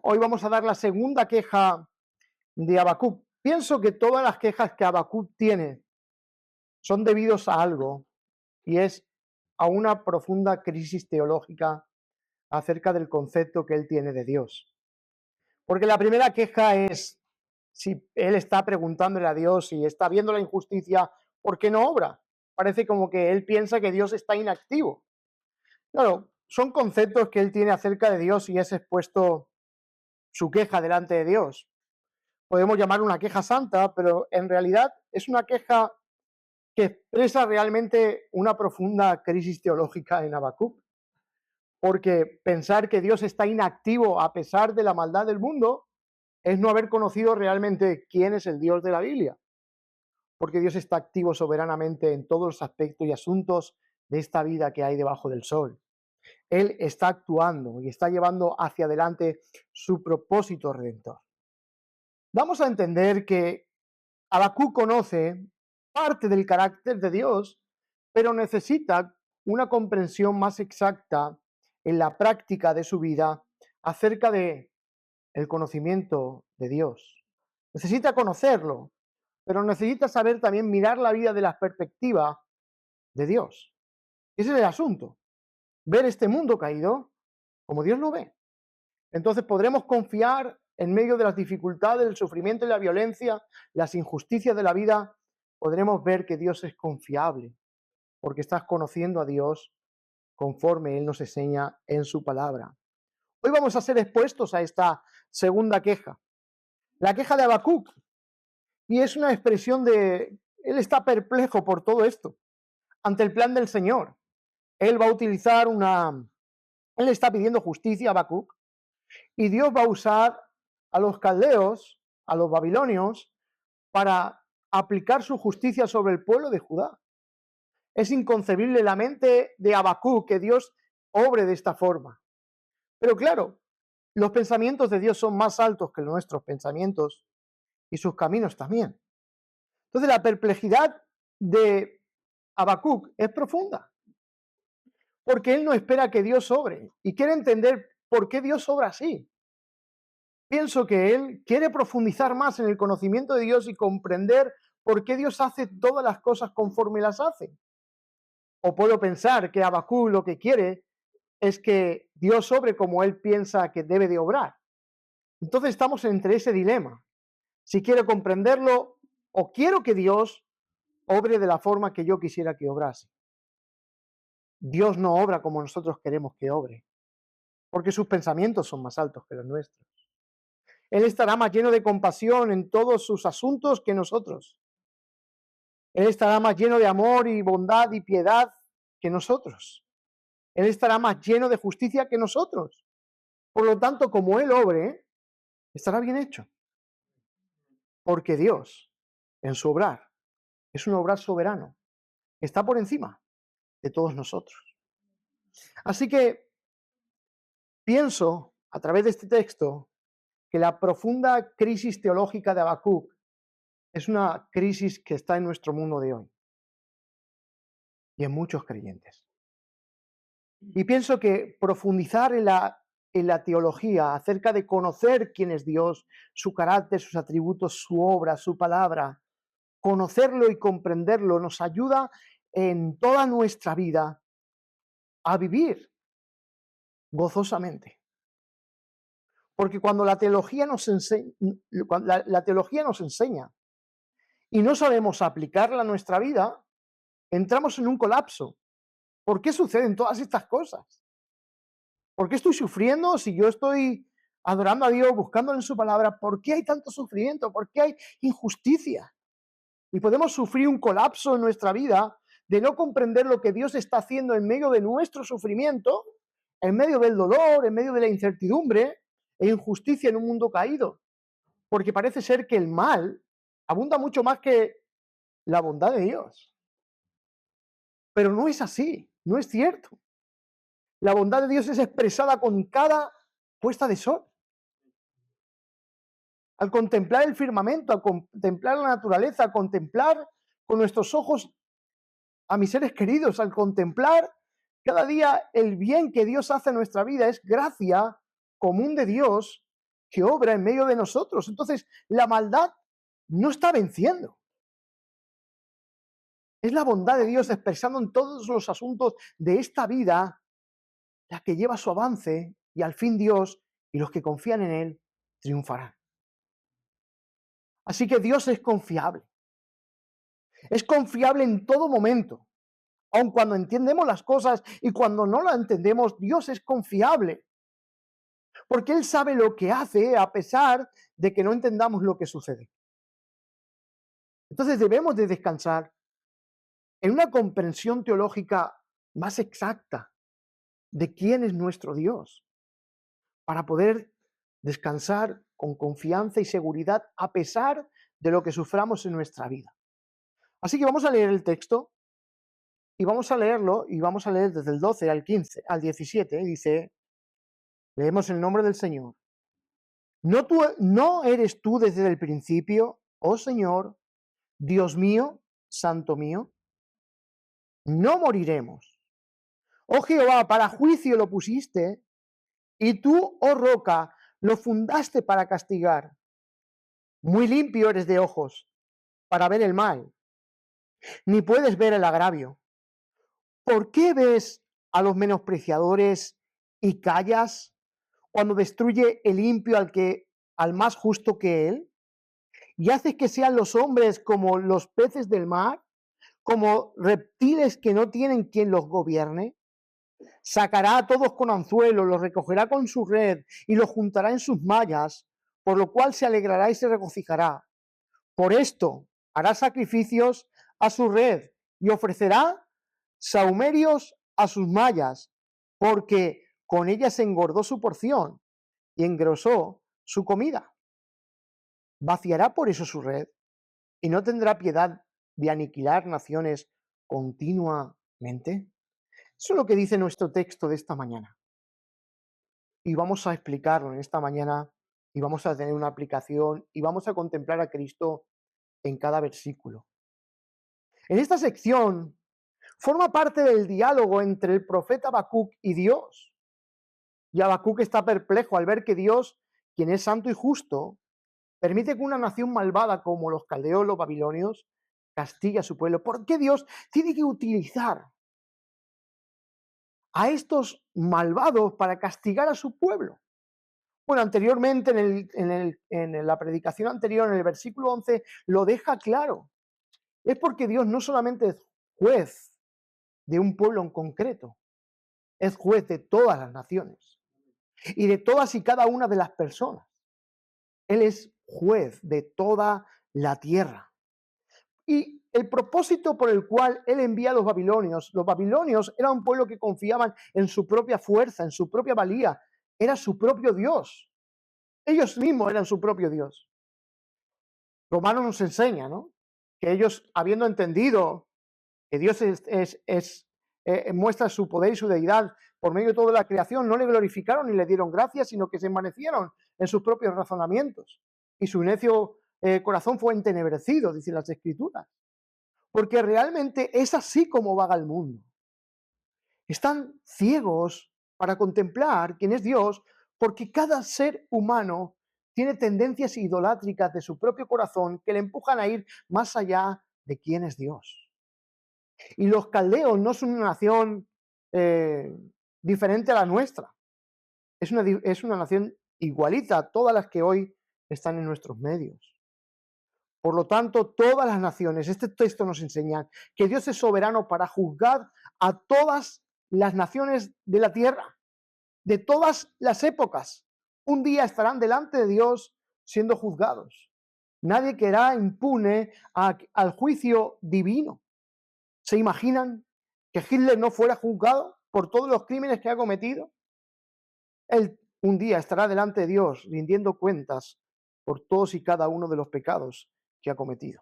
Hoy vamos a dar la segunda queja de Habacuc. Pienso que todas las quejas que Habacuc tiene son debidos a algo, y es a una profunda crisis teológica acerca del concepto que él tiene de Dios. Porque la primera queja es si él está preguntándole a Dios y está viendo la injusticia, ¿por qué no obra? Parece como que él piensa que Dios está inactivo. Claro, son conceptos que él tiene acerca de Dios y es expuesto su queja delante de Dios. Podemos llamar una queja santa, pero en realidad es una queja que expresa realmente una profunda crisis teológica en Habacuc, porque pensar que Dios está inactivo a pesar de la maldad del mundo es no haber conocido realmente quién es el Dios de la Biblia, porque Dios está activo soberanamente en todos los aspectos y asuntos de esta vida que hay debajo del sol. Él está actuando y está llevando hacia adelante su propósito redentor. Vamos a entender que Habacuc conoce parte del carácter de Dios, pero necesita una comprensión más exacta en la práctica de su vida acerca de el conocimiento de Dios. Necesita conocerlo, pero necesita saber también mirar la vida de la perspectiva de Dios. Ese es el asunto. Ver este mundo caído como Dios lo ve. Entonces podremos confiar en medio de las dificultades, el sufrimiento y la violencia, las injusticias de la vida, podremos ver que Dios es confiable, porque estás conociendo a Dios conforme Él nos enseña en su palabra. Hoy vamos a ser expuestos a esta segunda queja, la queja de Habacuc, y es una expresión de, él está perplejo por todo esto, ante el plan del Señor. Él va a utilizar él está pidiendo justicia a Habacuc, y Dios va a usar a los caldeos, a los babilonios, para aplicar su justicia sobre el pueblo de Judá. Es inconcebible la mente de Habacuc que Dios obre de esta forma. Pero claro, los pensamientos de Dios son más altos que nuestros pensamientos y sus caminos también. Entonces la perplejidad de Habacuc es profunda, porque él no espera que Dios obre y quiere entender por qué Dios obra así. Pienso que él quiere profundizar más en el conocimiento de Dios y comprender por qué Dios hace todas las cosas conforme las hace. O puedo pensar que Habacuc lo que quiere es que Dios obre como él piensa que debe de obrar. Entonces estamos entre ese dilema. Si quiero comprenderlo o quiero que Dios obre de la forma que yo quisiera que obrase. Dios no obra como nosotros queremos que obre, porque sus pensamientos son más altos que los nuestros. Él estará más lleno de compasión en todos sus asuntos que nosotros. Él estará más lleno de amor y bondad y piedad que nosotros. Él estará más lleno de justicia que nosotros. Por lo tanto, como Él obre, estará bien hecho. Porque Dios, en su obrar, es un obrar soberano. Está por encima de todos nosotros. Así que pienso, a través de este texto, que la profunda crisis teológica de Habacuc es una crisis que está en nuestro mundo de hoy y en muchos creyentes. Y pienso que profundizar en la teología acerca de conocer quién es Dios, su carácter, sus atributos, su obra, su palabra, conocerlo y comprenderlo nos ayuda en toda nuestra vida a vivir gozosamente. Porque cuando la teología nos enseña y no sabemos aplicarla a nuestra vida, entramos en un colapso. ¿Por qué suceden todas estas cosas? ¿Por qué estoy sufriendo si yo estoy adorando a Dios, buscándole en su palabra? ¿Por qué hay tanto sufrimiento? ¿Por qué hay injusticia? Y podemos sufrir un colapso en nuestra vida de no comprender lo que Dios está haciendo en medio de nuestro sufrimiento, en medio del dolor, en medio de la incertidumbre e injusticia en un mundo caído. Porque parece ser que el mal abunda mucho más que la bondad de Dios. Pero no es así, no es cierto. La bondad de Dios es expresada con cada puesta de sol. Al contemplar el firmamento, al contemplar la naturaleza, al contemplar con nuestros ojos a mis seres queridos, al contemplar cada día el bien que Dios hace en nuestra vida, es gracia común de Dios que obra en medio de nosotros. Entonces, la maldad no está venciendo. Es la bondad de Dios expresando en todos los asuntos de esta vida la que lleva su avance, y al fin Dios y los que confían en Él triunfarán. Así que Dios es confiable. Es confiable en todo momento. Aun cuando entendemos las cosas y cuando no las entendemos, Dios es confiable. Porque Él sabe lo que hace a pesar de que no entendamos lo que sucede. Entonces debemos de descansar en una comprensión teológica más exacta de quién es nuestro Dios, para poder descansar con confianza y seguridad a pesar de lo que suframos en nuestra vida. Así que vamos a leer el texto y vamos a leerlo y vamos a leer desde el 12 al 15, al 17, dice, leemos el nombre del Señor. ¿No eres tú desde el principio, oh Señor, Dios mío, Santo mío? No moriremos. Oh Jehová, para juicio lo pusiste, y tú, oh roca, lo fundaste para castigar. Muy limpio eres de ojos para ver el mal, ni puedes ver el agravio. ¿Por qué ves a los menospreciadores y callas cuando destruye el limpio al más justo que él? ¿Y haces que sean los hombres como los peces del mar, como reptiles que no tienen quien los gobierne? Sacará a todos con anzuelo, los recogerá con su red y los juntará en sus mallas, por lo cual se alegrará y se regocijará. Por esto hará sacrificios a su red y ofrecerá sahumerios a sus mallas, porque con ellas engordó su porción y engrosó su comida. Vaciará por eso su red y no tendrá piedad de aniquilar naciones continuamente. Eso es lo que dice nuestro texto de esta mañana. Y vamos a explicarlo en esta mañana y vamos a tener una aplicación y vamos a contemplar a Cristo en cada versículo. En esta sección forma parte del diálogo entre el profeta Habacuc y Dios. Y Habacuc está perplejo al ver que Dios, quien es santo y justo, permite que una nación malvada como los caldeos, los babilonios, castigue a su pueblo. ¿Por qué Dios tiene que utilizar a estos malvados para castigar a su pueblo? Bueno, anteriormente, en la predicación anterior, en el versículo 11, lo deja claro. Es porque Dios no solamente es juez de un pueblo en concreto, es juez de todas las naciones y de todas y cada una de las personas. Él es juez de toda la tierra. Y el propósito por el cual él envía a los babilonios eran un pueblo que confiaban en su propia fuerza, en su propia valía, era su propio Dios. Ellos mismos eran su propio Dios. Romanos nos enseña, ¿no?, que ellos, habiendo entendido que Dios muestra su poder y su deidad por medio de toda la creación, no le glorificaron ni le dieron gracias, sino que se envanecieron en sus propios razonamientos. Y su necio corazón fue entenebrecido, dicen las Escrituras. Porque realmente es así como vaga el mundo. Están ciegos para contemplar quién es Dios, porque cada ser humano tiene tendencias idolátricas de su propio corazón que le empujan a ir más allá de quién es Dios. Y los caldeos no son una nación diferente a la nuestra. Es una nación igualita a todas las que hoy están en nuestros medios. Por lo tanto, todas las naciones, este texto nos enseña que Dios es soberano para juzgar a todas las naciones de la tierra, de todas las épocas. Un día estarán delante de Dios siendo juzgados. Nadie quedará impune al juicio divino. ¿Se imaginan que Hitler no fuera juzgado por todos los crímenes que ha cometido? Él un día estará delante de Dios rindiendo cuentas por todos y cada uno de los pecados que ha cometido.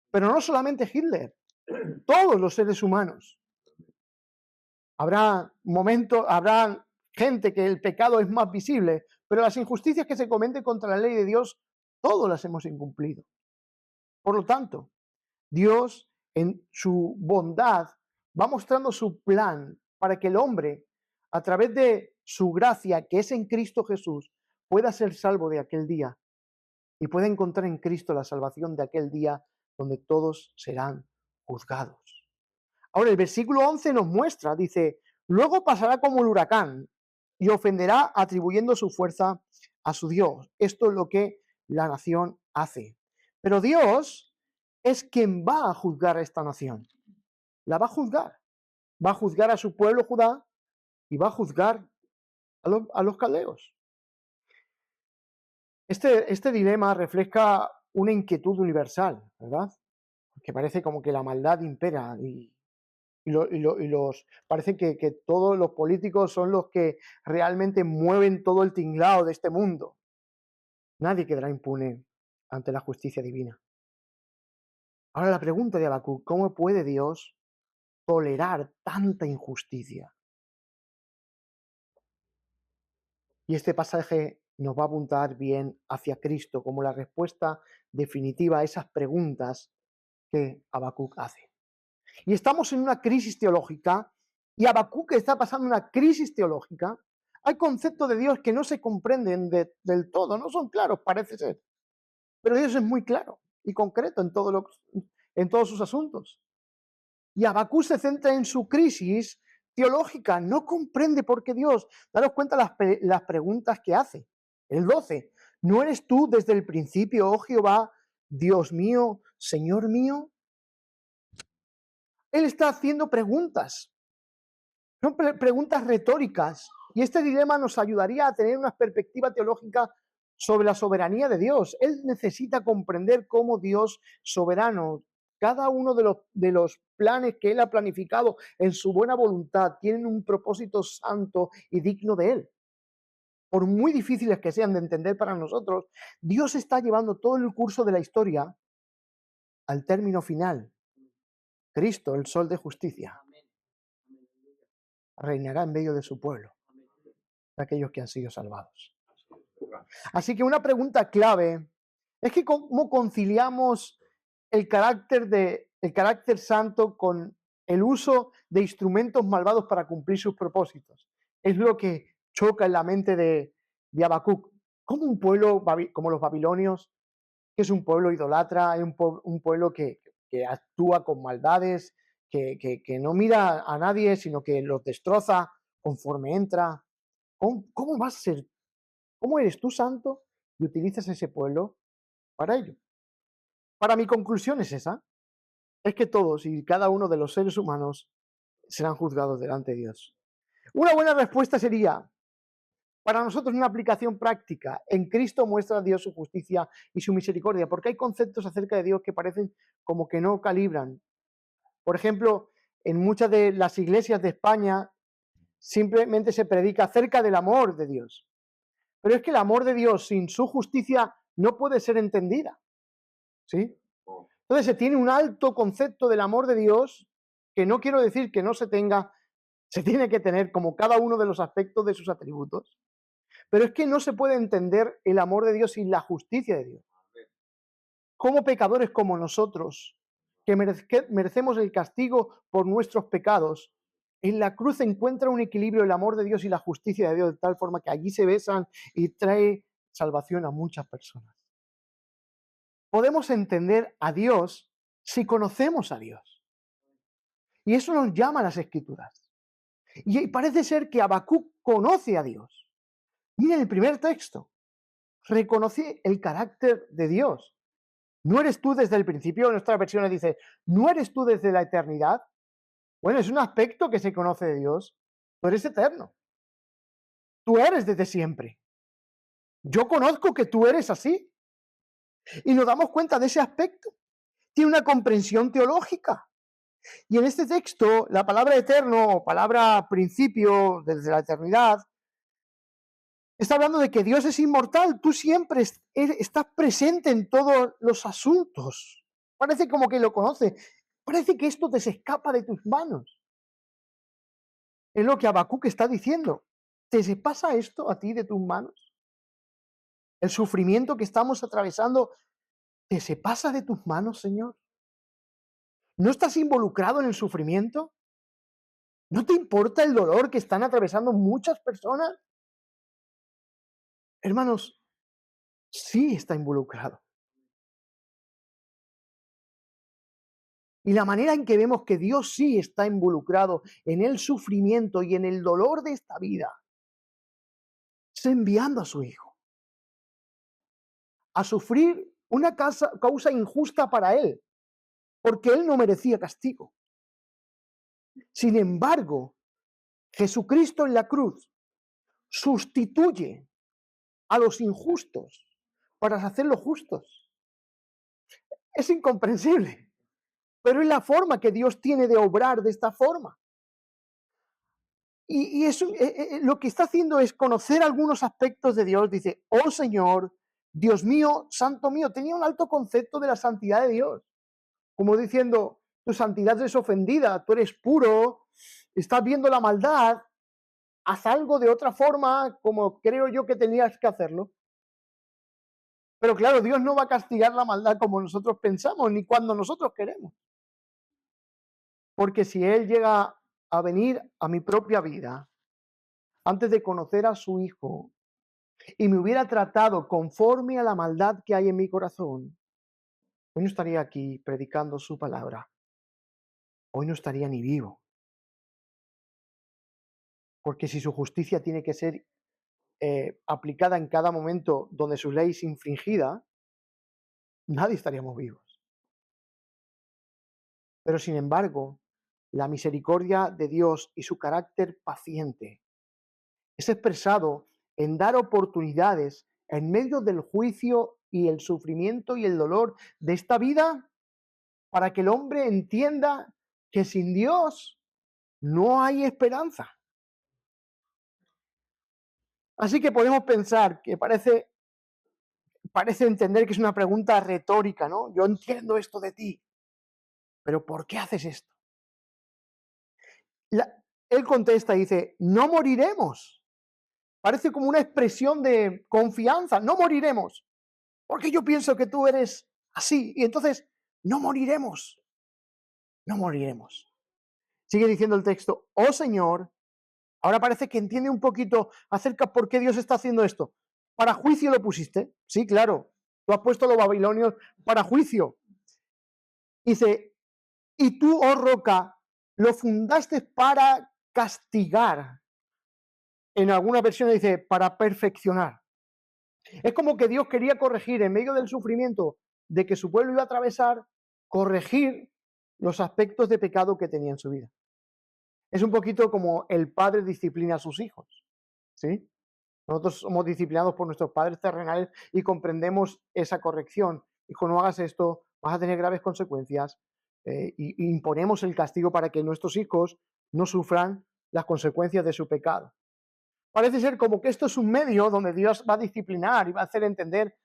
Pero no solamente Hitler, todos los seres humanos. Habrá gente que el pecado es más visible, pero las injusticias que se cometen contra la ley de Dios, todos las hemos incumplido. Por lo tanto, Dios, en su bondad, va mostrando su plan para que el hombre, a través de su gracia, que es en Cristo Jesús, pueda ser salvo de aquel día y pueda encontrar en Cristo la salvación de aquel día donde todos serán juzgados. Ahora, el versículo 11 nos muestra, dice, luego pasará como el huracán y ofenderá atribuyendo su fuerza a su Dios. Esto es lo que la nación hace. Pero Dios es quien va a juzgar a esta nación. La va a juzgar. Va a juzgar a su pueblo Judá y va a juzgar a los caldeos. Este dilema refleja una inquietud universal, ¿verdad? Que parece como que la maldad impera parece que todos los políticos son los que realmente mueven todo el tinglado de este mundo. Nadie quedará impune ante la justicia divina. Ahora la pregunta de Habacuc, ¿cómo puede Dios tolerar tanta injusticia? Y este pasaje nos va a apuntar bien hacia Cristo como la respuesta definitiva a esas preguntas que Habacuc hace. Y estamos en una crisis teológica, y Habacuc está pasando una crisis teológica. Hay conceptos de Dios que no se comprenden del todo, no son claros, parece ser. Pero Dios es muy claro y concreto en todos sus asuntos. Y Habacuc se centra en su crisis teológica, no comprende por qué Dios. Daros cuenta las preguntas que hace. El 12, ¿no eres tú desde el principio, oh Jehová, Dios mío, Señor mío? Él está haciendo preguntas. Son preguntas retóricas. Y este dilema nos ayudaría a tener una perspectiva teológica sobre la soberanía de Dios. Él necesita comprender cómo Dios soberano, cada uno de los planes que Él ha planificado en su buena voluntad, tienen un propósito santo y digno de Él. Por muy difíciles que sean de entender para nosotros, Dios está llevando todo el curso de la historia al término final. Cristo, el sol de justicia, reinará en medio de su pueblo, de aquellos que han sido salvados. Así que una pregunta clave es que cómo conciliamos el carácter santo con el uso de instrumentos malvados para cumplir sus propósitos. Es lo que choca en la mente de Habacuc. ¿Cómo un pueblo como los babilonios, que es un pueblo idolatra, es un pueblo que actúa con maldades, que no mira a nadie, sino que los destroza conforme entra? ¿Cómo vas a ser? ¿Cómo eres tú santo y utilizas ese pueblo para ello? Para mi conclusión es esa, es que todos y cada uno de los seres humanos serán juzgados delante de Dios. Una buena respuesta sería, para nosotros una aplicación práctica, en Cristo muestra a Dios su justicia y su misericordia, porque hay conceptos acerca de Dios que parecen como que no calibran. Por ejemplo, en muchas de las iglesias de España simplemente se predica acerca del amor de Dios. Pero es que el amor de Dios sin su justicia no puede ser entendida. ¿Sí? Entonces se tiene un alto concepto del amor de Dios, que no quiero decir que no se tenga, se tiene que tener como cada uno de los aspectos de sus atributos, pero es que no se puede entender el amor de Dios sin la justicia de Dios. Como pecadores como nosotros, que merecemos el castigo por nuestros pecados, en la cruz se encuentra un equilibrio el amor de Dios y la justicia de Dios, de tal forma que allí se besan y trae salvación a muchas personas. Podemos entender a Dios si conocemos a Dios. Y eso nos llama a las Escrituras. Y parece ser que Habacuc conoce a Dios. Miren el primer texto. Reconoce el carácter de Dios. ¿No eres tú desde el principio? En nuestra versión dice, ¿no eres tú desde la eternidad? Bueno, es un aspecto que se conoce de Dios. Tú eres eterno. Tú eres desde siempre. Yo conozco que tú eres así. Y nos damos cuenta de ese aspecto. Tiene una comprensión teológica. Y en este texto, la palabra eterno o palabra principio desde la eternidad, está hablando de que Dios es inmortal. Tú siempre estás presente en todos los asuntos. Parece como que lo conoce. Parece que esto te se escapa de tus manos. Es lo que Habacuc está diciendo. ¿Te se pasa esto a ti de tus manos? El sufrimiento que estamos atravesando, ¿te se pasa de tus manos, Señor? ¿No estás involucrado en el sufrimiento? ¿No te importa el dolor que están atravesando muchas personas? hermanos, sí está involucrado. Y la manera en que vemos que Dios sí está involucrado en el sufrimiento y en el dolor de esta vida es enviando a su Hijo a sufrir una causa injusta para Él, porque Él no merecía castigo. Sin embargo, Jesucristo en la cruz sustituye a los injustos para hacerlos justos. Es incomprensible, pero es la forma que Dios tiene de obrar de esta forma. Y eso, lo que está haciendo es conocer algunos aspectos de Dios. Dice, oh Señor, Dios mío, santo mío. Tenía un alto concepto de la santidad de Dios. Como diciendo, tu santidad es ofendida, tú eres puro, estás viendo la maldad, haz algo de otra forma como creo yo que tenías que hacerlo. Pero claro, Dios no va a castigar la maldad como nosotros pensamos, ni cuando nosotros queremos. Porque si Él llega a venir a mi propia vida, antes de conocer a su Hijo, y me hubiera tratado conforme a la maldad que hay en mi corazón, hoy no estaría aquí predicando su palabra. Hoy no estaría ni vivo. Porque si su justicia tiene que ser aplicada en cada momento donde su ley es infringida, nadie estaríamos vivos. Pero sin embargo, la misericordia de Dios y su carácter paciente es expresado en dar oportunidades en medio del juicio y el sufrimiento y el dolor de esta vida para que el hombre entienda que sin Dios no hay esperanza. Así que podemos pensar que parece entender que es una pregunta retórica, ¿no? Yo entiendo esto de ti, pero ¿por qué haces esto? Él contesta y dice, no moriremos. Parece como una expresión de confianza, no moriremos, porque yo pienso que tú eres así, y entonces no moriremos, no moriremos. Sigue diciendo el texto, oh Señor, ahora parece que entiende un poquito acerca por qué Dios está haciendo esto. ¿Para juicio lo pusiste? Sí, claro, tú has puesto a los babilonios para juicio. Dice, y tú, oh roca, lo fundaste para castigar. En alguna versión dice, para perfeccionar. Es como que Dios quería corregir en medio del sufrimiento de que su pueblo iba a atravesar, corregir los aspectos de pecado que tenía en su vida. Es un poquito como el padre disciplina a sus hijos, ¿sí? Nosotros somos disciplinados por nuestros padres terrenales y comprendemos esa corrección. Hijo, no hagas esto, vas a tener graves consecuencias. Y imponemos el castigo para que nuestros hijos no sufran las consecuencias de su pecado. Parece ser como que esto es un medio donde Dios va a disciplinar y va a hacer entender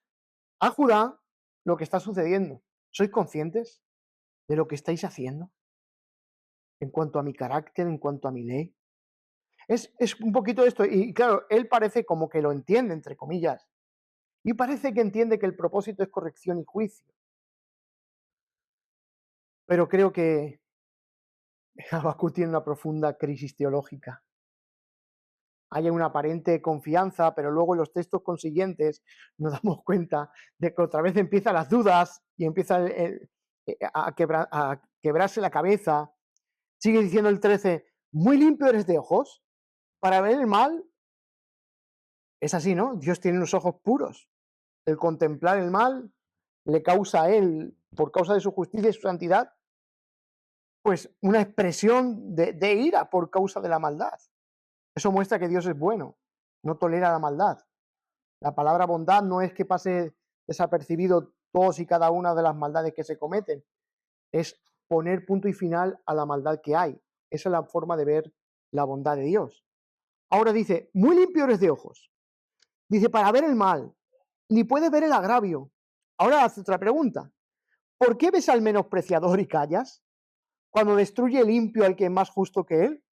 a Judá lo que está sucediendo. ¿Sois conscientes de lo que estáis haciendo en cuanto a mi carácter, en cuanto a mi ley? Es un poquito esto, y claro, él parece como que lo entiende, entre comillas, y parece que entiende que el propósito es corrección y juicio. Pero creo que Habacuc tiene una profunda crisis teológica. Hay una aparente confianza, pero luego en los textos consiguientes nos damos cuenta de que otra vez empiezan las dudas y empieza a quebrarse la cabeza. Sigue diciendo el 13, muy limpio eres de ojos para ver el mal. Es así, ¿no? Dios tiene unos ojos puros. El contemplar el mal le causa a él, por causa de su justicia y su santidad, pues una expresión de ira por causa de la maldad. Eso muestra que Dios es bueno, no tolera la maldad. La palabra bondad no es que pase desapercibido todos y cada una de las maldades que se cometen, es poner punto y final a la maldad que hay. Esa es la forma de ver la bondad de Dios. Ahora dice, muy limpio eres de ojos. Dice, para ver el mal, ni puedes ver el agravio. Ahora hace otra pregunta. ¿Por qué ves al menospreciador y callas? Cuando destruye limpio al que es más justo que él.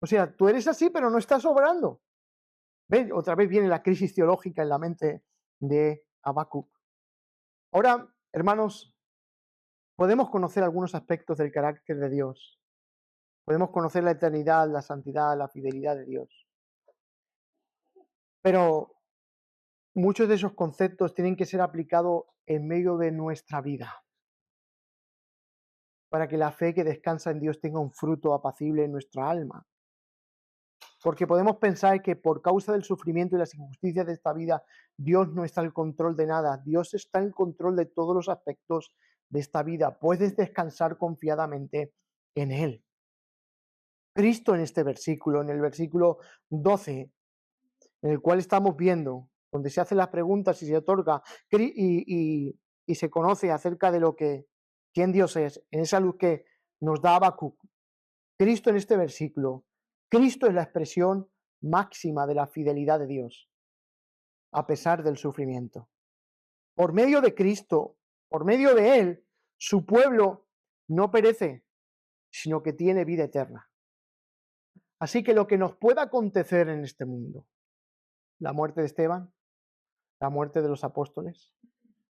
O sea, tú eres así, pero no estás obrando. ¿Ves? Otra vez viene la crisis teológica en la mente de Habacuc. Ahora, hermanos, podemos conocer algunos aspectos del carácter de Dios. Podemos conocer la eternidad, la santidad, la fidelidad de Dios. Pero muchos de esos conceptos tienen que ser aplicados en medio de nuestra vida, para que la fe que descansa en Dios tenga un fruto apacible en nuestra alma. Porque podemos pensar que por causa del sufrimiento y las injusticias de esta vida, Dios no está al control de nada. Dios está en control de todos los aspectos de esta vida. Puedes descansar confiadamente en Él. Cristo en este versículo, en el versículo 12, en el cual estamos viendo, donde se hacen las preguntas y se otorga y se conoce acerca de quién Dios es, en esa luz que nos da Habacuc. Cristo en este versículo, Cristo es la expresión máxima de la fidelidad de Dios, a pesar del sufrimiento. Por medio de Cristo, por medio de Él, su pueblo no perece, sino que tiene vida eterna. Así que lo que nos pueda acontecer en este mundo, la muerte de Esteban, la muerte de los apóstoles,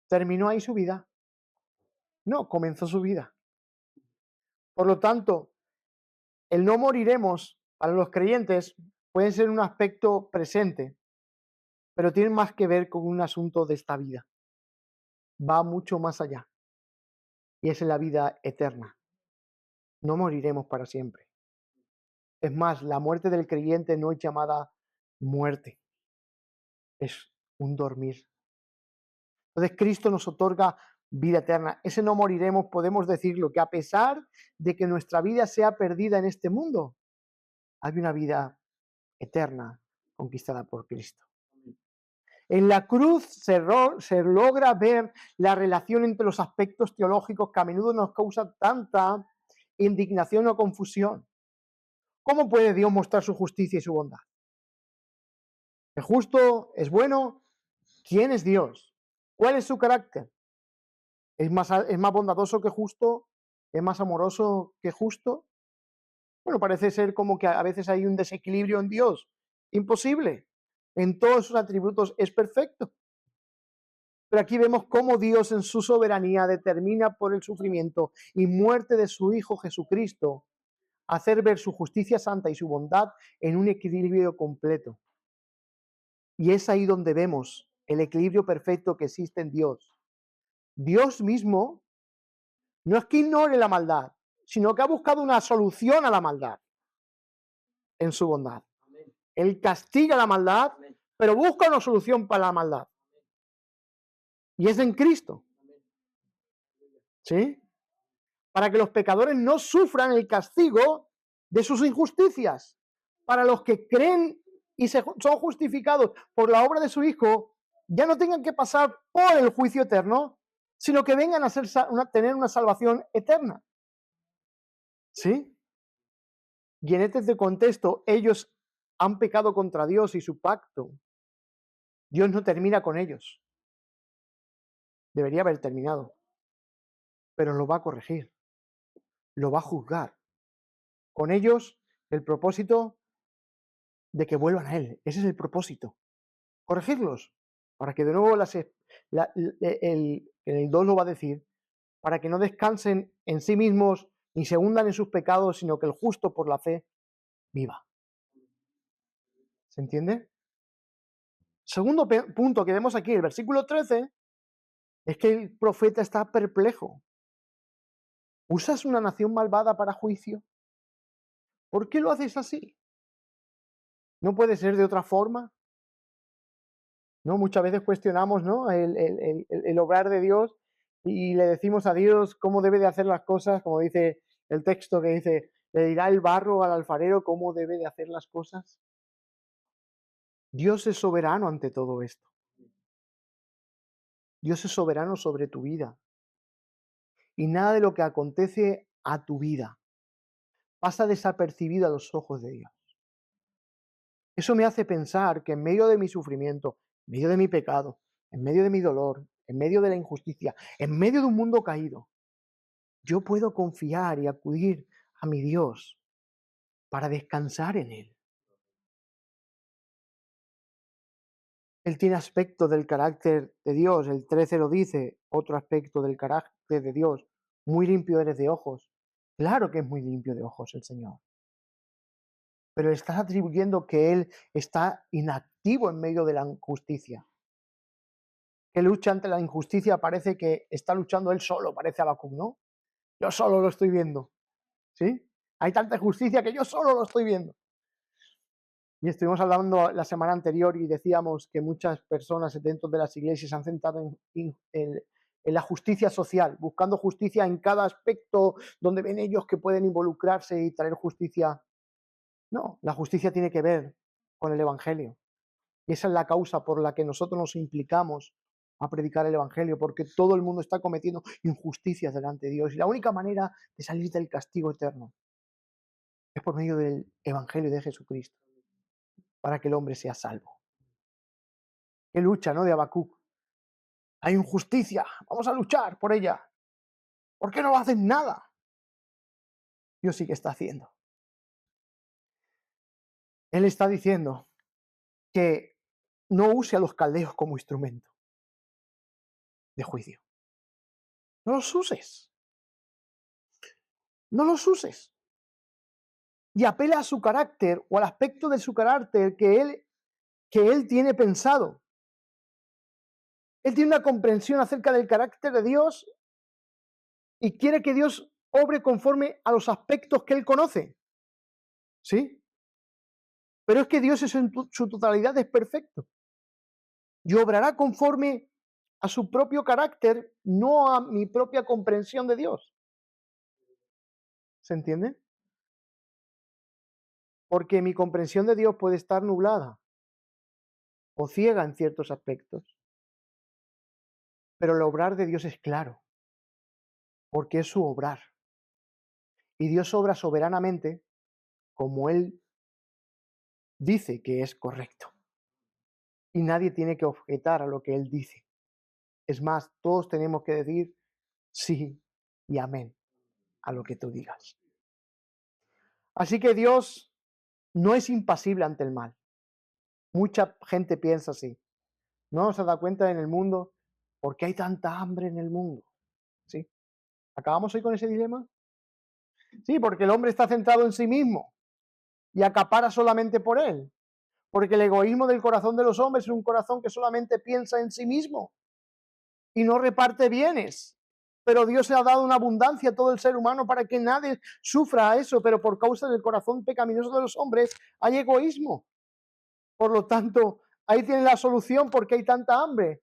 ¿terminó ahí su vida? No, comenzó su vida. Por lo tanto, el no moriremos para los creyentes puede ser un aspecto presente, pero tiene más que ver con un asunto de esta vida. Va mucho más allá. Y es la vida eterna. No moriremos para siempre. Es más, la muerte del creyente no es llamada muerte. Es un dormir. Entonces Cristo nos otorga vida eterna. Ese no moriremos, podemos decirlo, que a pesar de que nuestra vida sea perdida en este mundo, hay una vida eterna conquistada por Cristo. En la cruz se logra ver la relación entre los aspectos teológicos que a menudo nos causa tanta indignación o confusión. ¿Cómo puede Dios mostrar su justicia y su bondad? ¿Es justo? ¿Es bueno? ¿Quién es Dios? ¿Cuál es su carácter? ¿Es más bondadoso que justo? ¿Es más amoroso que justo? Bueno, parece ser como que a veces hay un desequilibrio en Dios. Imposible. En todos sus atributos es perfecto. Pero aquí vemos cómo Dios en su soberanía determina por el sufrimiento y muerte de su Hijo Jesucristo hacer ver su justicia santa y su bondad en un equilibrio completo. Y es ahí donde vemos el equilibrio perfecto que existe en Dios. Dios mismo no es que ignore la maldad, sino que ha buscado una solución a la maldad en su bondad. Él castiga la maldad, pero busca una solución para la maldad. Y es en Cristo. ¿Sí? Para que los pecadores no sufran el castigo de sus injusticias. Para los que creen y son justificados por la obra de su Hijo, ya no tengan que pasar por el juicio eterno, sino que vengan a tener una salvación eterna. ¿Sí? Y en este contexto, ellos han pecado contra Dios y su pacto. Dios no termina con ellos. Debería haber terminado. Pero lo va a corregir. Lo va a juzgar. Con ellos, el propósito de que vuelvan a Él. Ese es el propósito. Corregirlos. Para que de nuevo el 2 lo va a decir, para que no descansen en sí mismos ni se hundan en sus pecados, sino que el justo por la fe viva. ¿Se entiende? Segundo punto que vemos aquí, el versículo 13, es que el profeta está perplejo. ¿Usas una nación malvada para juicio? ¿Por qué lo haces así? ¿No puede ser de otra forma? ¿No? Muchas veces cuestionamos, ¿no?, el obrar de Dios y le decimos a Dios cómo debe de hacer las cosas, como dice el texto que dice, le dirá el barro al alfarero cómo debe de hacer las cosas. Dios es soberano ante todo esto. Dios es soberano sobre tu vida. Y nada de lo que acontece a tu vida pasa desapercibido a los ojos de Dios. Eso me hace pensar que en medio de mi sufrimiento, en medio de mi pecado, en medio de mi dolor, en medio de la injusticia, en medio de un mundo caído, yo puedo confiar y acudir a mi Dios para descansar en Él. Él tiene aspectos del carácter de Dios, el 13 lo dice, otro aspecto del carácter de Dios, muy limpio eres de ojos. Claro que es muy limpio de ojos el Señor. Pero le estás atribuyendo que Él está inactivo en medio de la injusticia. que lucha ante la injusticia, parece que está luchando él solo, parece Habacuc, ¿no? Yo solo lo estoy viendo, ¿sí? Hay tanta injusticia que yo solo lo estoy viendo. Y estuvimos hablando la semana anterior y decíamos que muchas personas dentro de las iglesias se han centrado en la justicia social, buscando justicia en cada aspecto donde ven ellos que pueden involucrarse y traer justicia. No, la justicia tiene que ver con el Evangelio. Y esa es la causa por la que nosotros nos implicamos a predicar el Evangelio, porque todo el mundo está cometiendo injusticias delante de Dios. Y la única manera de salir del castigo eterno es por medio del Evangelio de Jesucristo, para que el hombre sea salvo. Qué lucha, ¿no? De Habacuc. Hay injusticia, vamos a luchar por ella. ¿Por qué no hacen nada? Dios sí que está haciendo. Él está diciendo que no use a los caldeos como instrumento de juicio. No los uses. No los uses. Y apela a su carácter o al aspecto de su carácter que él tiene pensado. Él tiene una comprensión acerca del carácter de Dios y quiere que Dios obre conforme a los aspectos que él conoce. ¿Sí? Pero es que Dios en su totalidad es perfecto. Y obrará conforme a su propio carácter, no a mi propia comprensión de Dios. ¿Se entiende? Porque mi comprensión de Dios puede estar nublada o ciega en ciertos aspectos. Pero el obrar de Dios es claro, porque es su obrar. Y Dios obra soberanamente como Él dice que es correcto. Y nadie tiene que objetar a lo que Él dice. Es más, todos tenemos que decir sí y amén a lo que tú digas. Así que Dios no es impasible ante el mal. Mucha gente piensa así. No se da cuenta en el mundo por qué hay tanta hambre en el mundo. ¿Sí? ¿Acabamos hoy con ese dilema? Sí, porque el hombre está centrado en sí mismo y acapara solamente por él. Porque el egoísmo del corazón de los hombres es un corazón que solamente piensa en sí mismo y no reparte bienes. Pero Dios le ha dado una abundancia a todo el ser humano para que nadie sufra eso, pero por causa del corazón pecaminoso de los hombres hay egoísmo. Por lo tanto, ahí tiene la solución porque hay tanta hambre.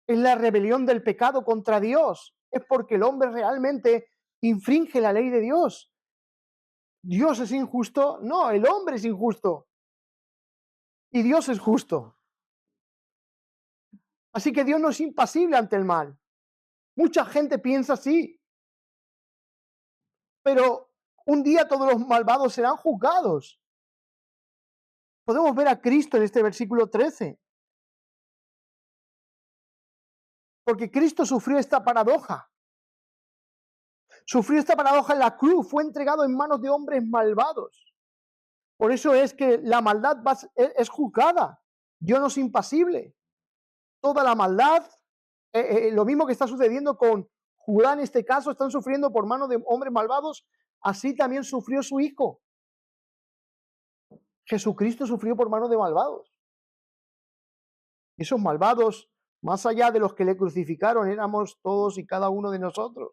Es la rebelión del pecado contra Dios. Es porque el hombre realmente infringe la ley de Dios. ¿Dios es injusto? No, el hombre es injusto. Y Dios es justo. Así que Dios no es impasible ante el mal. Mucha gente piensa así. Pero un día todos los malvados serán juzgados. Podemos ver a Cristo en este versículo 13. Porque Cristo sufrió esta paradoja. Sufrió esta paradoja en la cruz. Fue entregado en manos de hombres malvados. Por eso es que la maldad es juzgada. Dios no es impasible. Toda la maldad, lo mismo que está sucediendo con Judá en este caso, están sufriendo por manos de hombres malvados, así también sufrió su hijo. Jesucristo sufrió por manos de malvados. Esos malvados, más allá de los que le crucificaron, éramos todos y cada uno de nosotros.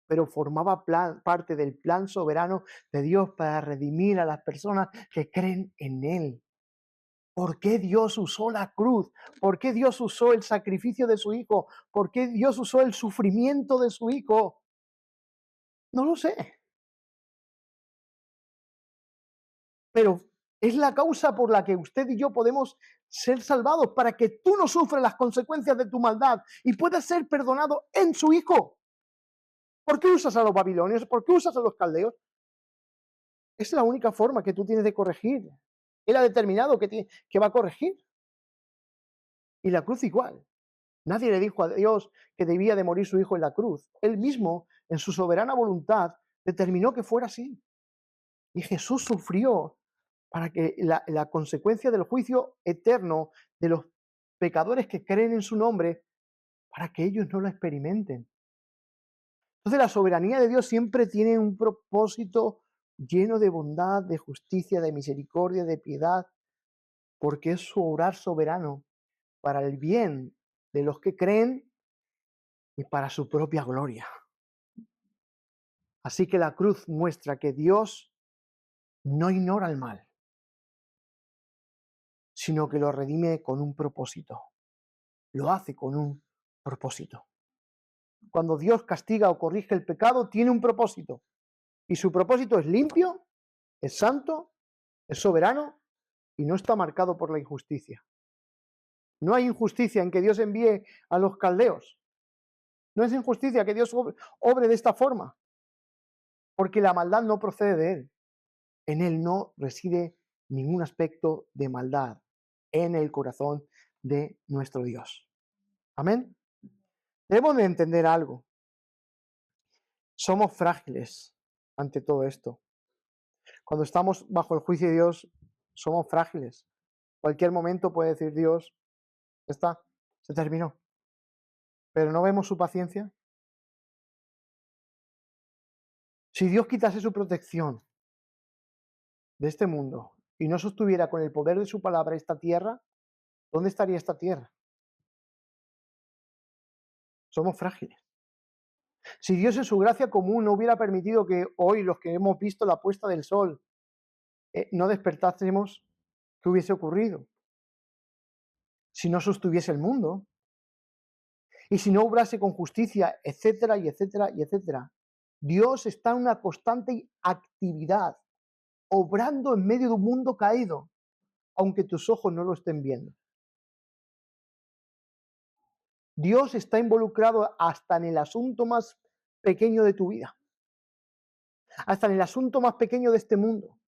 Pero formaba parte del plan soberano de Dios para redimir a las personas que creen en Él. ¿Por qué Dios usó la cruz? ¿Por qué Dios usó el sacrificio de su hijo? ¿Por qué Dios usó el sufrimiento de su hijo? No lo sé. Pero es la causa por la que usted y yo podemos ser salvados, para que tú no sufras las consecuencias de tu maldad y puedas ser perdonado en su hijo. ¿Por qué usas a los babilonios? ¿Por qué usas a los caldeos? Es la única forma que tú tienes de corregir. Él ha determinado que va a corregir. Y la cruz igual. Nadie le dijo a Dios que debía de morir su hijo en la cruz. Él mismo, en su soberana voluntad, determinó que fuera así. Y Jesús sufrió para que la consecuencia del juicio eterno de los pecadores que creen en su nombre, para que ellos no lo experimenten. Entonces la soberanía de Dios siempre tiene un propósito lleno de bondad, de justicia, de misericordia, de piedad, porque es su obrar soberano para el bien de los que creen y para su propia gloria. Así que la cruz muestra que Dios no ignora el mal, sino que lo redime con un propósito. Lo hace con un propósito. Cuando Dios castiga o corrige el pecado, tiene un propósito. Y su propósito es limpio, es santo, es soberano y no está marcado por la injusticia. No hay injusticia en que Dios envíe a los caldeos. No es injusticia que Dios obre de esta forma, porque la maldad no procede de Él. En Él no reside ningún aspecto de maldad en el corazón de nuestro Dios. Amén. Debemos de entender algo. Somos frágiles ante todo esto. Cuando estamos bajo el juicio de Dios, somos frágiles. Cualquier momento puede decir Dios, ya está, se terminó. Pero no vemos su paciencia. Si Dios quitase su protección de este mundo y no sostuviera con el poder de su palabra esta tierra, ¿dónde estaría esta tierra? Somos frágiles. Si Dios en su gracia común no hubiera permitido que hoy los que hemos visto la puesta del sol no despertásemos, ¿qué hubiese ocurrido? Si no sostuviese el mundo y si no obrase con justicia, etcétera, y etcétera, y etcétera. Dios está en una constante actividad, obrando en medio de un mundo caído, aunque tus ojos no lo estén viendo. Dios está involucrado hasta en el asunto más pequeño de tu vida, hasta en el asunto más pequeño de este mundo.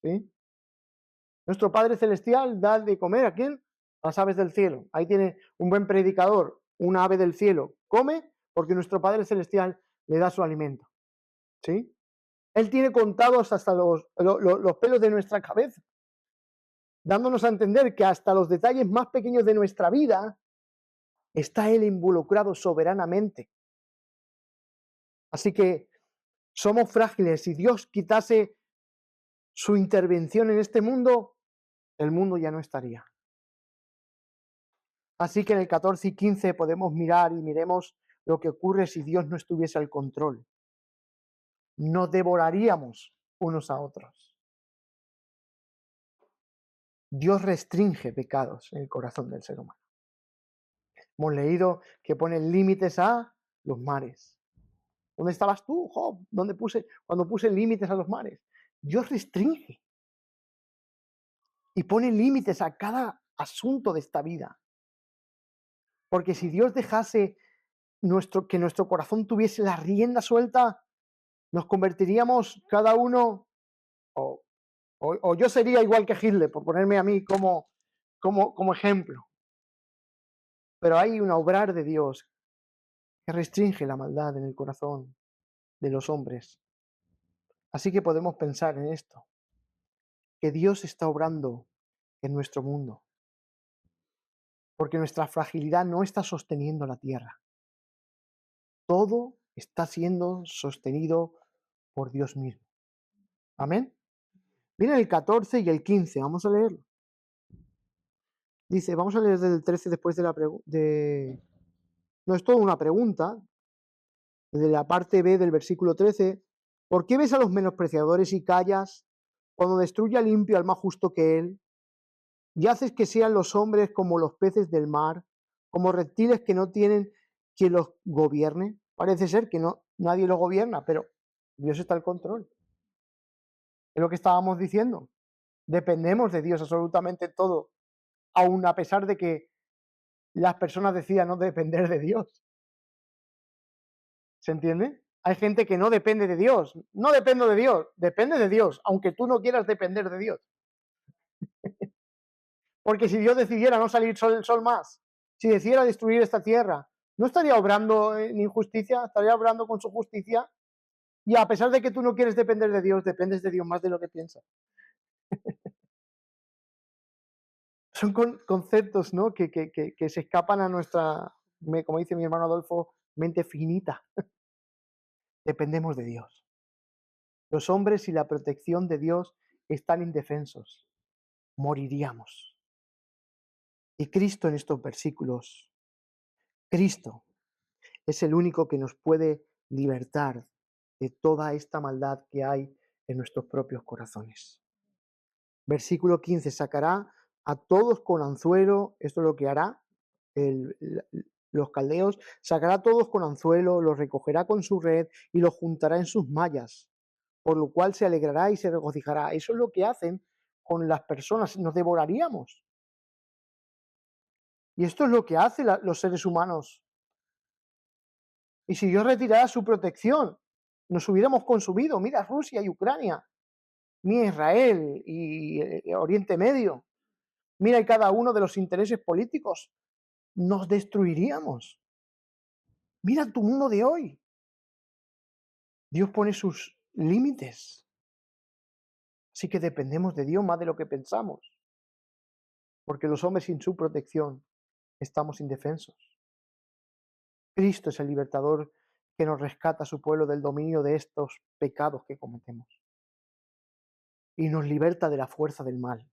¿Sí? Nuestro Padre Celestial da de comer ¿a quién? A las aves del cielo. Ahí tiene un buen predicador, una ave del cielo. Come porque nuestro Padre Celestial le da su alimento. ¿Sí? Él tiene contados hasta los pelos de nuestra cabeza, dándonos a entender que hasta los detalles más pequeños de nuestra vida está Él involucrado soberanamente. Así que somos frágiles. Si Dios quitase su intervención en este mundo, el mundo ya no estaría. Así que en el 14 y 15 podemos mirar y miremos lo que ocurre si Dios no estuviese al control. Nos devoraríamos unos a otros. Dios restringe pecados en el corazón del ser humano. Hemos leído que pone límites a los mares. ¿Dónde estabas tú, Job? Cuando puse límites a los mares? Dios restringe y pone límites a cada asunto de esta vida. Porque si Dios dejase que nuestro corazón tuviese la rienda suelta, nos convertiríamos cada uno, o yo sería igual que Hitler, por ponerme a mí como ejemplo. Pero hay un obrar de Dios que restringe la maldad en el corazón de los hombres. Así que podemos pensar en esto, que Dios está obrando en nuestro mundo, porque nuestra fragilidad no está sosteniendo la tierra. Todo está siendo sostenido por Dios mismo. Amén. Viene el 14 y el 15, vamos a leerlo. Dice, vamos a leer desde el 13 después de la pregunta. No es toda una pregunta, desde la parte B del versículo 13. ¿Por qué ves a los menospreciadores y callas cuando destruye al limpio al más justo que él? Y haces que sean los hombres como los peces del mar, como reptiles que no tienen quien los gobierne. Parece ser que nadie los gobierna, pero Dios está al control. Es lo que estábamos diciendo. Dependemos de Dios absolutamente todo, aun a pesar de que las personas decidan no depender de Dios. ¿Se entiende? Hay gente que no depende de Dios. No dependo de Dios, depende de Dios, aunque tú no quieras depender de Dios. Porque si Dios decidiera no salir el sol más, si decidiera destruir esta tierra, no estaría obrando en injusticia, estaría obrando con su justicia. Y a pesar de que tú no quieres depender de Dios, dependes de Dios más de lo que piensas. Son conceptos, ¿no? que se escapan a nuestra, como dice mi hermano Adolfo, mente finita. Dependemos de Dios. Los hombres y la protección de Dios están indefensos. Moriríamos. Y Cristo en estos versículos, Cristo es el único que nos puede libertar de toda esta maldad que hay en nuestros propios corazones. Versículo 15, sacará a todos con anzuelo, esto es lo que hará los caldeos, sacará a todos con anzuelo, los recogerá con su red y los juntará en sus mallas, por lo cual se alegrará y se regocijará. Eso es lo que hacen con las personas, nos devoraríamos. Y esto es lo que hacen los seres humanos. Y si Dios retirara su protección, nos hubiéramos consumido. Mira Rusia y Ucrania, mira Israel y Oriente Medio, mira cada uno de los intereses políticos, nos destruiríamos. Mira tu mundo de hoy. Dios pone sus límites. Así que dependemos de Dios más de lo que pensamos. Porque los hombres sin su protección estamos indefensos. Cristo es el libertador que nos rescata a su pueblo del dominio de estos pecados que cometemos. Y nos liberta de la fuerza del mal.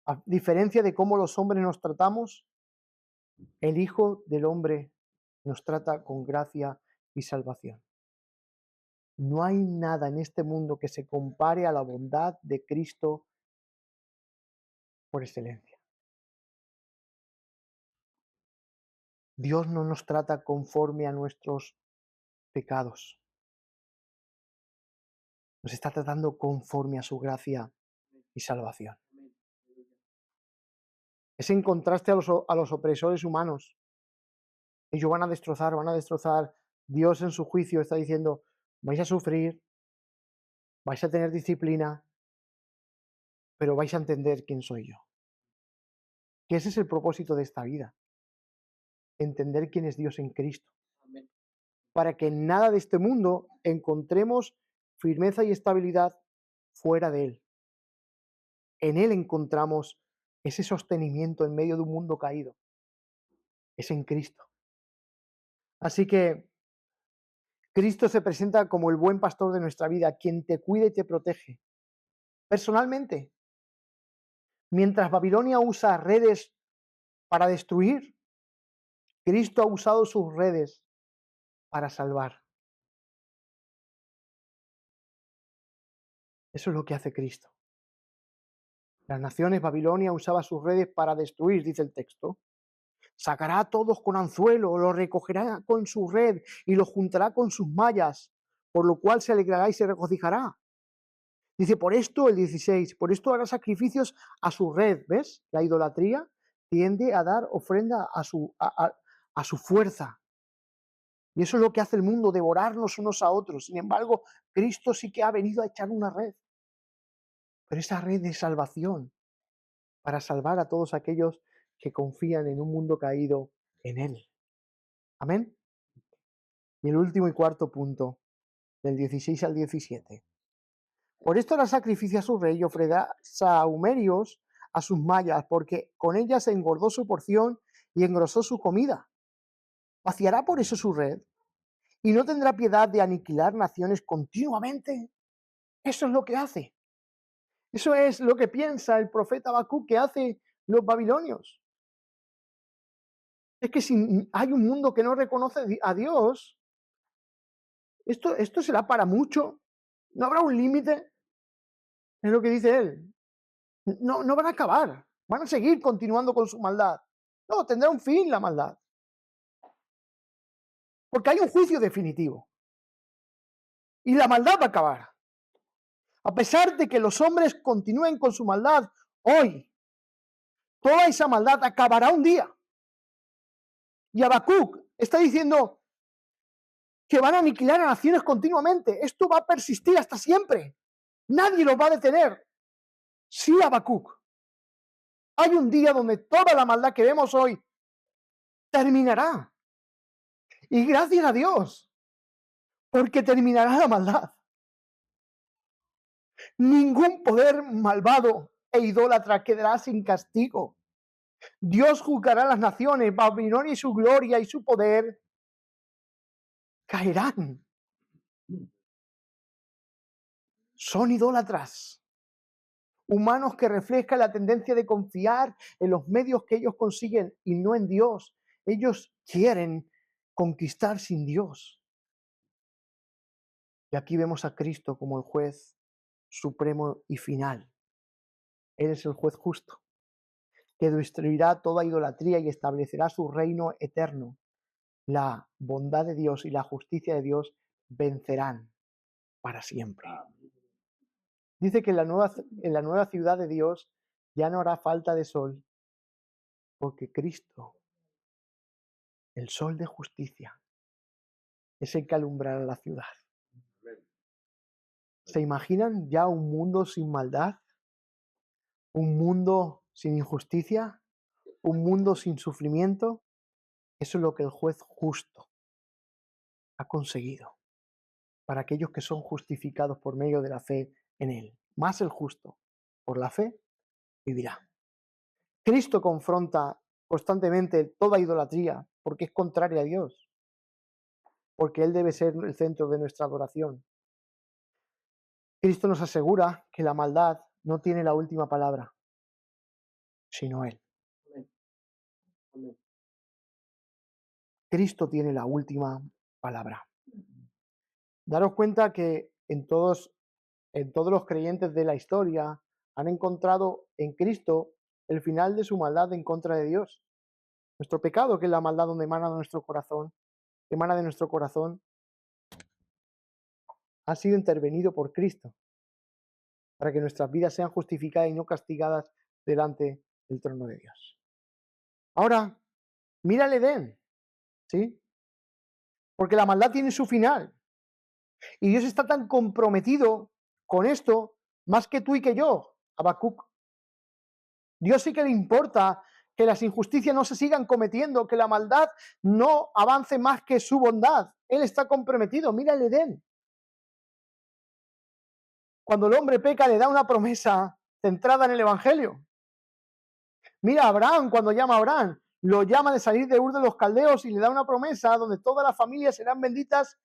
A diferencia de cómo los hombres nos tratamos, el Hijo del Hombre nos trata con gracia y salvación. No hay nada en este mundo que se compare a la bondad de Cristo por excelencia. Dios no nos trata conforme a nuestros pecados. Nos está tratando conforme a su gracia y salvación. Es en contraste a los opresores humanos. Ellos van a destrozar. Dios en su juicio está diciendo, vais a sufrir, vais a tener disciplina, pero vais a entender quién soy yo. Que ese es el propósito de esta vida. Entender quién es Dios en Cristo. Para que en nada de este mundo encontremos firmeza y estabilidad fuera de Él. En Él encontramos ese sostenimiento en medio de un mundo caído. Es en Cristo. Así que Cristo se presenta como el buen pastor de nuestra vida, quien te cuida y te protege. Personalmente, mientras Babilonia usa redes para destruir, Cristo ha usado sus redes para salvar. Eso es lo que hace Cristo. Las naciones, Babilonia usaba sus redes para destruir, dice el texto. Sacará a todos con anzuelo, los recogerá con su red y los juntará con sus mallas, por lo cual se alegrará y se regocijará. Dice, por esto, el 16, por esto hará sacrificios a su red, ¿ves? La idolatría tiende a dar ofrenda a su fuerza. Y eso es lo que hace el mundo, devorarnos unos a otros. Sin embargo, Cristo sí que ha venido a echar una red. Pero esa red de salvación, para salvar a todos aquellos que confían en un mundo caído en Él. Amén. Y el último y cuarto punto, del 16 al 17. Por esto hará sacrificio a su rey y ofrecerá sahumerios a sus mallas, porque con ellas engordó su porción y engrosó su comida. Vaciará por eso su red y no tendrá piedad de aniquilar naciones continuamente. Eso es lo que hace. Eso es lo que piensa el profeta Habacuc que hace los babilonios. Es que si hay un mundo que no reconoce a Dios, esto será para mucho. No habrá un límite. Es lo que dice él. No van a acabar. Van a seguir continuando con su maldad. No, tendrá un fin la maldad. Porque hay un juicio definitivo. Y la maldad va a acabar. A pesar de que los hombres continúen con su maldad, hoy, toda esa maldad acabará un día. Y Habacuc está diciendo que van a aniquilar a naciones continuamente. Esto va a persistir hasta siempre. Nadie lo va a detener. Sí, Habacuc. Hay un día donde toda la maldad que vemos hoy terminará. Y gracias a Dios, porque terminará la maldad. Ningún poder malvado e idólatra quedará sin castigo. Dios juzgará a las naciones, Babilonia y su gloria y su poder caerán. Son idólatras. humanos que reflejan la tendencia de confiar en los medios que ellos consiguen y no en Dios. Ellos quieren conquistar sin Dios. Y aquí vemos a Cristo como el juez supremo y final. Él es el juez justo, que destruirá toda idolatría y establecerá su reino eterno. La bondad de Dios y la justicia de Dios vencerán para siempre. Dice que en la nueva ciudad de Dios ya no hará falta de sol, porque Cristo, el sol de justicia, es el que alumbrará la ciudad. ¿Se imaginan ya un mundo sin maldad? ¿Un mundo sin injusticia? ¿Un mundo sin sufrimiento? Eso es lo que el juez justo ha conseguido para aquellos que son justificados por medio de la fe en Él. Más el justo, por la fe, vivirá. Cristo confronta constantemente toda idolatría porque es contraria a Dios, porque Él debe ser el centro de nuestra adoración. Cristo nos asegura que la maldad no tiene la última palabra, sino Él. Cristo tiene la última palabra. Daros cuenta que en todos los creyentes de la historia han encontrado en Cristo el final de su maldad en contra de Dios. Nuestro pecado, que es la maldad donde emana de nuestro corazón, ha sido intervenido por Cristo para que nuestras vidas sean justificadas y no castigadas delante del trono de Dios. Ahora, mira el Edén, ¿sí? Porque la maldad tiene su final. Y Dios está tan comprometido con esto, más que tú y que yo, Habacuc. Dios sí que le importa que las injusticias no se sigan cometiendo, que la maldad no avance más que su bondad. Él está comprometido. Mira el Edén. Cuando el hombre peca, le da una promesa centrada en el Evangelio. Mira a Abraham, cuando llama a Abraham, lo llama de salir de Ur de los Caldeos y le da una promesa donde todas las familias serán benditas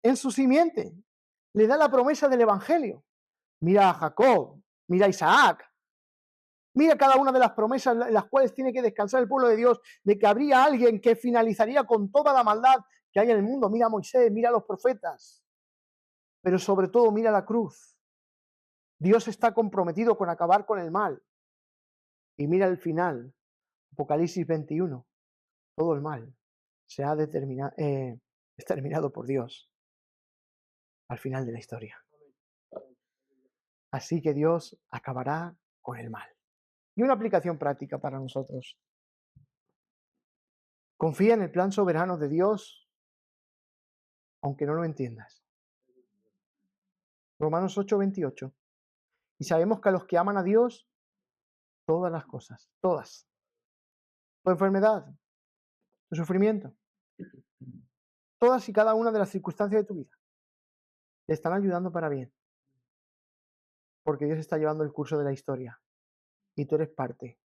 en su simiente. Le da la promesa del Evangelio. Mira a Jacob, mira a Isaac. Mira cada una de las promesas en las cuales tiene que descansar el pueblo de Dios, de que habría alguien que finalizaría con toda la maldad que hay en el mundo. Mira a Moisés, mira a los profetas. Pero sobre todo mira la cruz. Dios está comprometido con acabar con el mal. Y mira el final, Apocalipsis 21. Todo el mal se ha exterminado por Dios al final de la historia. Así que Dios acabará con el mal. Y una aplicación práctica para nosotros. Confía en el plan soberano de Dios, aunque no lo entiendas. Romanos 8:28. Y sabemos que a los que aman a Dios, todas las cosas, todas, tu enfermedad, tu sufrimiento, todas y cada una de las circunstancias de tu vida, te están ayudando para bien. Porque Dios está llevando el curso de la historia. Y tú eres parte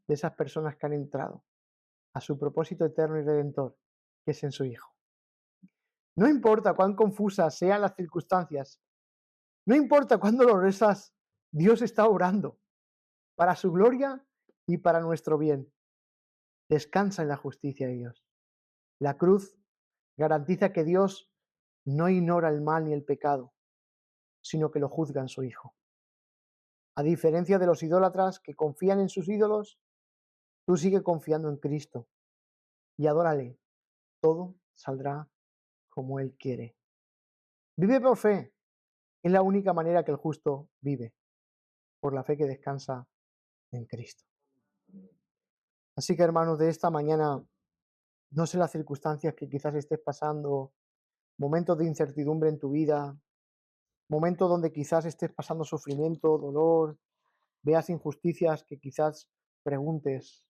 de esas personas que han entrado a su propósito eterno y redentor, que es en su Hijo. No importa cuán confusas sean las circunstancias, no importa cuán dolorosas, Dios está obrando para su gloria y para nuestro bien. Descansa en la justicia de Dios. La cruz garantiza que Dios no ignora el mal ni el pecado, sino que lo juzga en su Hijo. A diferencia de los idólatras que confían en sus ídolos, tú sigue confiando en Cristo y adórale. Todo saldrá como Él quiere. Vive por fe. Es la única manera que el justo vive, por la fe que descansa en Cristo. Así que, hermanos, de esta mañana, no sé las circunstancias que quizás estés pasando, momentos de incertidumbre en tu vida, momentos donde quizás estés pasando sufrimiento, dolor, veas injusticias que quizás preguntes.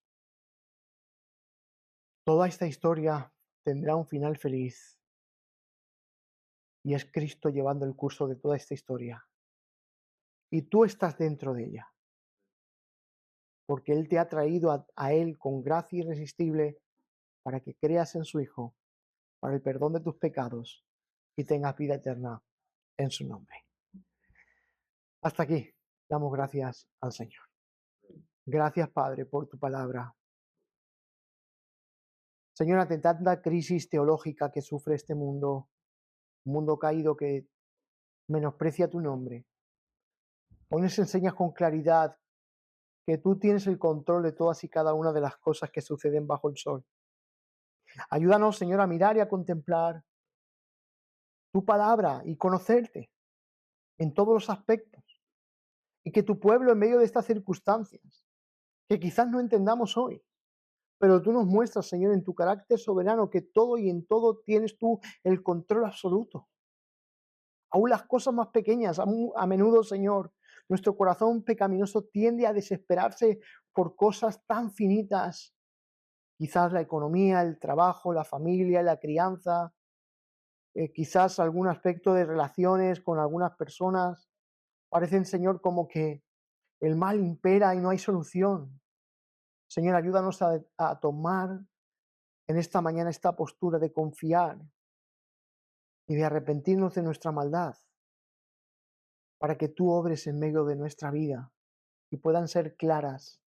Toda esta historia tendrá un final feliz. Y es Cristo llevando el curso de toda esta historia. Y tú estás dentro de ella. Porque Él te ha traído a Él con gracia irresistible para que creas en su Hijo, para el perdón de tus pecados y tengas vida eterna en su nombre. Hasta aquí Damos gracias al Señor. Gracias, Padre, por tu palabra. Señor, ante tanta crisis teológica que sufre este mundo, un mundo caído que menosprecia tu nombre, hoy nos enseñas con claridad que tú tienes el control de todas y cada una de las cosas que suceden bajo el sol. Ayúdanos, Señor, a mirar y a contemplar tu palabra y conocerte en todos los aspectos. Y que tu pueblo, en medio de estas circunstancias, que quizás no entendamos hoy, pero tú nos muestras, Señor, en tu carácter soberano, que todo y en todo tienes tú el control absoluto. Aún las cosas más pequeñas, a menudo, Señor, nuestro corazón pecaminoso tiende a desesperarse por cosas tan finitas. Quizás la economía, el trabajo, la familia, la crianza, quizás algún aspecto de relaciones con algunas personas. Parecen, Señor, como que el mal impera y no hay solución. Señor, ayúdanos a tomar en esta mañana esta postura de confiar y de arrepentirnos de nuestra maldad, para que tú obres en medio de nuestra vida y puedan ser claras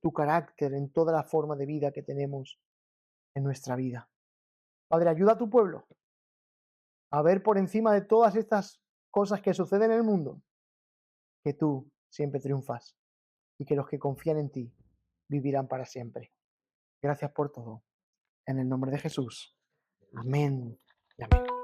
tu carácter en toda la forma de vida que tenemos en nuestra vida. Padre, ayuda a tu pueblo a ver por encima de todas estas cosas que suceden en el mundo, que tú siempre triunfas y que los que confían en ti vivirán para siempre. Gracias por todo. En el nombre de Jesús. Amén y amén.